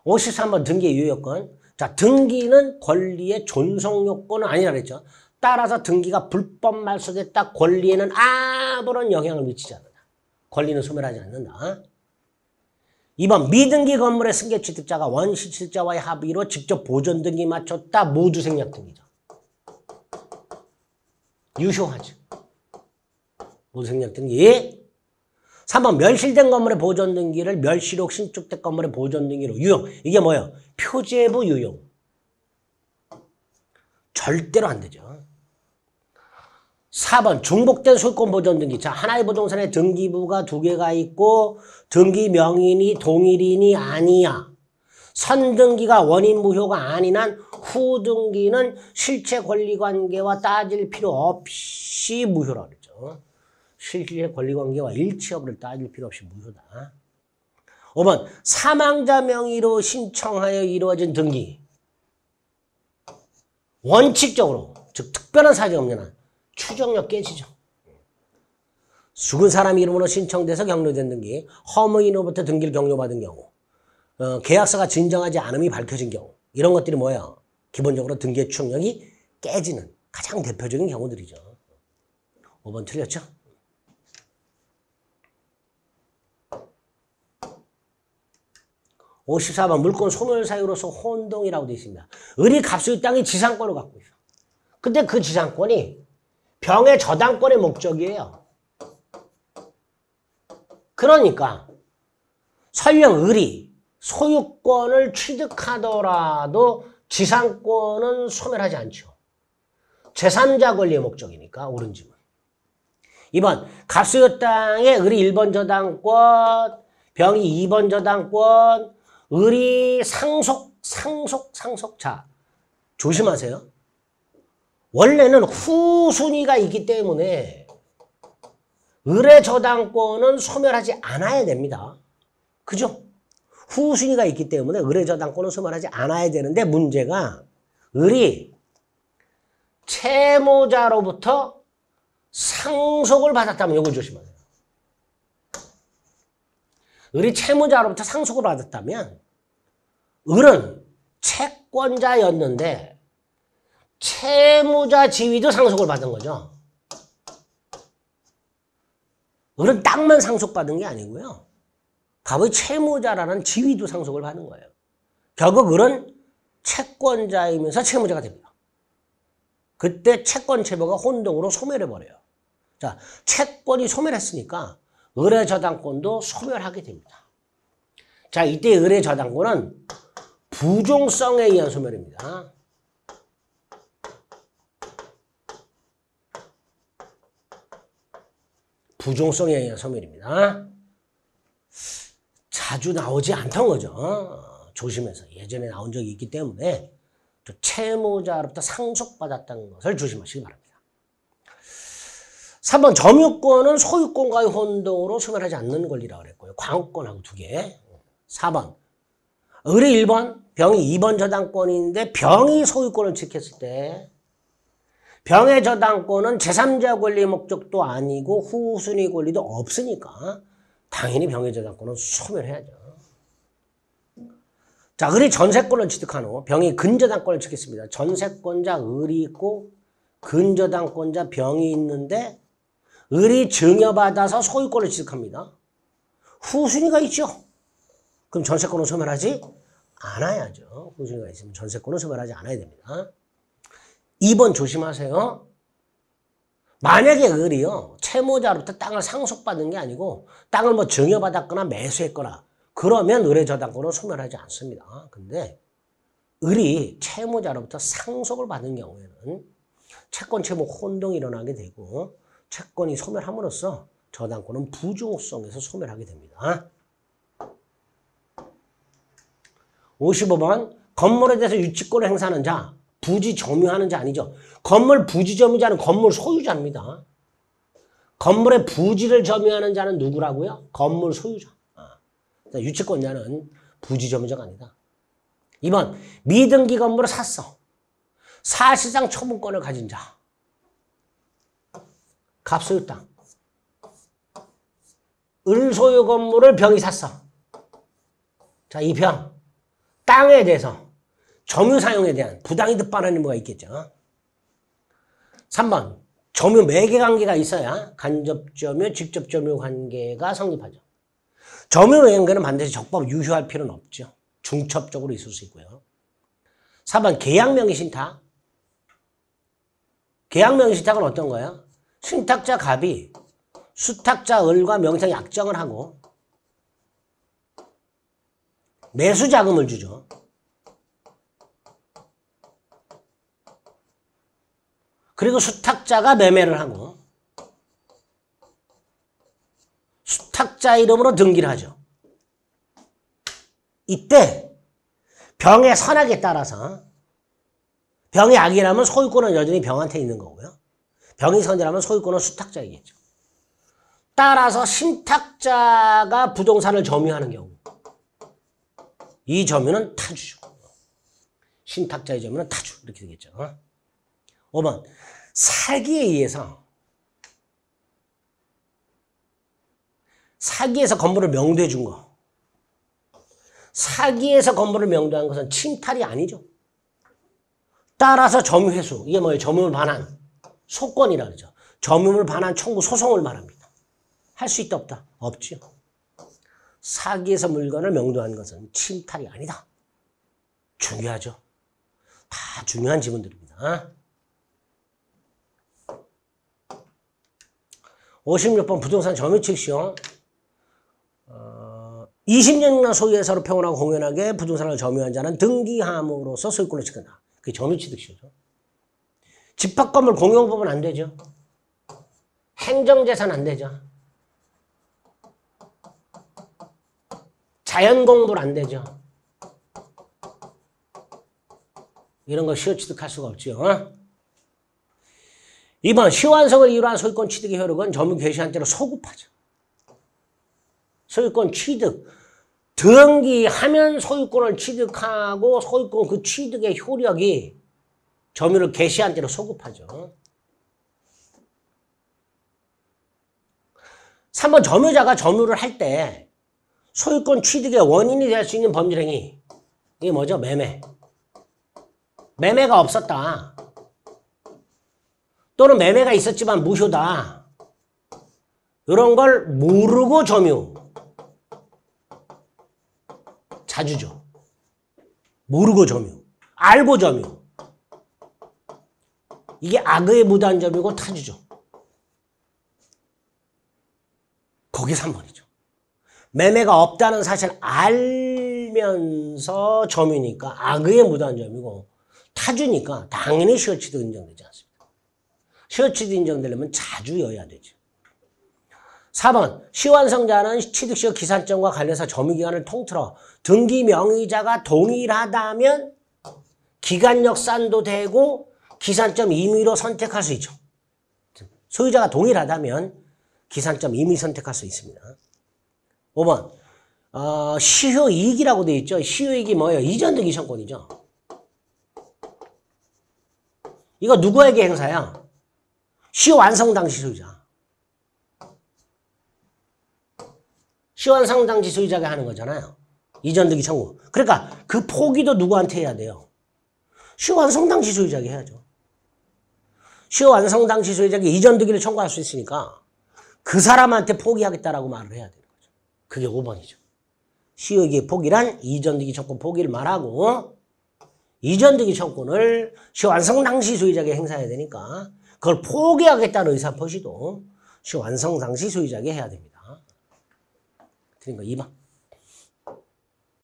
53번 등기 유효요건. 자, 등기는 권리의 존속 요건은 아니라 그랬죠. 따라서 등기가 불법 말소됐다. 권리에는 아무런 영향을 미치지 않는다. 권리는 소멸하지 않는다. 2번 미등기 건물의 승계 취득자가 원시취득자와의 합의로 직접 보존 등기 마쳤다. 모두 생략 등기죠. 유효하죠. 모두 생략 등기. 3번 멸실된 건물의 보존 등기를 멸실혹 신축된 건물의 보존 등기로 유용. 이게 뭐예요? 표제부 유용. 절대로 안 되죠. 4번 중복된 소유권 보존 등기. 자, 하나의 부동산에 등기부가 2개가 있고 등기 명인이 동일인이 아니야. 선등기가 원인 무효가 아닌 한 후등기는 실체 권리관계와 따질 필요 없이 무효라고 그랬죠. 실체 권리관계와 일치 여부를 따질 필요 없이 무효다. 5번 사망자 명의로 신청하여 이루어진 등기. 원칙적으로 즉 특별한 사정이 없는 한 추정력 깨지죠. 죽은 사람 이름으로 신청돼서 격려된 등기, 허무인으로부터 등기를 격려받은 경우, 계약서가 진정하지 않음이 밝혀진 경우, 이런 것들이 뭐예요? 기본적으로 등기의 추정력이 깨지는 가장 대표적인 경우들이죠. 5번 틀렸죠? (54번) 물권 소멸 사유로서 혼동이라고 되어 있습니다. 을이 갑수의 땅이 지상권을 갖고 있어. 근데 그 지상권이 병의 저당권의 목적이에요. 그러니까 설령 을이 소유권을 취득하더라도 지상권은 소멸하지 않죠. 제3자 권리의 목적이니까 옳은 질문. 2번 갑수의 땅에 을이 1번 저당권, 병이 2번 저당권, 을이 상속. 자, 조심하세요. 원래는 후순위가 있기 때문에 을의 저당권은 소멸하지 않아야 됩니다. 그죠? 후순위가 있기 때문에 을의 저당권은 소멸하지 않아야 되는데 문제가 을이 채무자로부터 상속을 받았다면 이걸 조심하세요. 을이 채무자로부터 상속을 받았다면 을은 채권자였는데 채무자 지위도 상속을 받은 거죠. 을은 땅만 상속받은 게 아니고요. 갑의 채무자라는 지위도 상속을 받은 거예요. 결국 을은 채권자이면서 채무자가 됩니다. 그때 채권 채무가 혼동으로 소멸해버려요. 자, 채권이 소멸했으니까 을의 저당권도 소멸하게 됩니다. 자, 이때 을의 저당권은 부종성에 의한 소멸입니다. 부종성에 의한 소멸입니다. 자주 나오지 않던 거죠. 조심해서. 예전에 나온 적이 있기 때문에 채무자로부터 상속받았다는 것을 조심하시기 바랍니다. 3번 점유권은 소유권과의 혼동으로 소멸하지 않는 권리라고 그랬고요. 광업권하고 2개. 4번 을이 1번, 병이 2번 저당권인데 병이 소유권을 지켰을 때 병의 저당권은 제3자 권리의 목적도 아니고 후순위 권리도 없으니까 당연히 병의 저당권은 소멸해야죠. 자, 을이 전세권을 취득한 후 병이 근저당권을 지켰습니다. 전세권자 을이 있고 근저당권자 병이 있는데 을이 증여받아서 소유권을 취득합니다. 후순위가 있죠. 그럼 전세권은 소멸하지 않아야죠. 후순위가 있으면 전세권은 소멸하지 않아야 됩니다. 2번 조심하세요. 만약에 을이요, 채무자로부터 땅을 상속받은 게 아니고 땅을 뭐 증여받았거나 매수했거나 그러면 을의 저당권은 소멸하지 않습니다. 근데 을이 채무자로부터 상속을 받은 경우에는 채권 채무 혼동이 일어나게 되고 채권이 소멸함으로써 저당권은 부종성에서 소멸하게 됩니다. 55번 건물에 대해서 유치권을 행사하는 자, 부지 점유하는 자 아니죠. 건물 부지 점유자는 건물 소유자입니다. 건물의 부지를 점유하는 자는 누구라고요? 건물 소유자. 유치권자는 부지 점유자가 아니다. 2번 미등기 건물을 샀어. 사실상 처분권을 가진 자. 갑소유 땅. 을 소유 건물을 병이 샀어. 자, 이 병. 땅에 대해서 점유 사용에 대한 부당이득 반환 의무가 있겠죠. 3번 점유 매개 관계가 있어야 간접 점유, 직접 점유 관계가 성립하죠. 점유 매개 관계는 반드시 적법 유효할 필요는 없죠. 중첩적으로 있을 수 있고요. 4번 계약 명의 신탁. 계약 명의 신탁은 어떤 거예요? 신탁자 갑이 수탁자 을과 명의상 약정을 하고 매수 자금을 주죠. 그리고 수탁자가 매매를 하고 수탁자 이름으로 등기를 하죠. 이때 병의 선악에 따라서 병이 악이라면 소유권은 여전히 병한테 있는 거고요. 병이 선이라면 소유권은 수탁자이겠죠. 따라서 신탁자가 부동산을 점유하는 경우 이 점유는 타주죠. 신탁자의 점유는 타주 이렇게 되겠죠. 5번 사기에 의해서 사기에서 건물을 명도해 준 거. 사기에서 건물을 명도한 것은 침탈이 아니죠. 따라서 점유회수, 이게 뭐예요? 점유물 반환, 소권이라 그러죠. 점유물 반환 청구 소송을 말합니다. 할 수 있다 없다? 없죠. 사기에서 물건을 명도한 것은 침탈이 아니다. 중요하죠. 다 중요한 지문들입니다. 56번 부동산 점유책 시효. 20년이나 소유해서로 평온하고 공연하게 부동산을 점유한 자는 등기함으로써 소유권을 취득한다. 그게 점유취득시효죠. 집합건물 공용법은 안 되죠. 행정재산 안 되죠. 자연공부는 안 되죠. 이런 거 시효 취득할 수가 없죠. 2번 시효완성을 이유로 한 소유권 취득의 효력은 점유 개시한 때로 소급하죠. 소유권 취득, 등기하면 소유권을 취득하고 소유권 그 취득의 효력이 점유를 개시한 때로 소급하죠. 3번 점유자가 점유를 할 때 소유권 취득의 원인이 될 수 있는 법률행위. 이게 뭐죠? 매매. 매매가 없었다. 또는 매매가 있었지만 무효다. 이런 걸 모르고 점유. 자주죠. 모르고 점유. 알고 점유. 이게 악의 무단점유고 타주죠. 거기 3번이죠. 매매가 없다는 사실을 알면서 점유니까 악의 무단점유고 타주니까 당연히 시효취득 인정되지 않습니다. 시효취득 인정되려면 자주여야 되죠. 4번 시효완성자는 취득시효 기산점과 관련해서 점유기간을 통틀어 등기 명의자가 동일하다면 기간 역산도 되고 기산점 임의로 선택할 수 있죠. 소유자가 동일하다면 기산점 임의 선택할 수 있습니다. 5번 시효이익이라고 되어 있죠. 시효이익이 뭐예요? 이전등기 청권이죠. 이거 누구에게 행사야? 시효완성 당시 소유자. 시효완성 당시 소유자가 하는 거잖아요. 이전등기 청구. 그러니까 그 포기도 누구한테 해야 돼요? 시효완성 당시 소유자에게 해야죠. 시효완성 당시 소유자에게 이전등기를 청구할 수 있으니까 그 사람한테 포기하겠다라고 말을 해야 되는 거죠. 그게 5번이죠. 시효이익의 포기란 이전등기 청구 포기를 말하고 이전등기 청구를 시효완성 당시 소유자에게 행사해야 되니까 그걸 포기하겠다는 의사표시도 시효완성 당시 소유자에게 해야 됩니다. 드린 거 2번.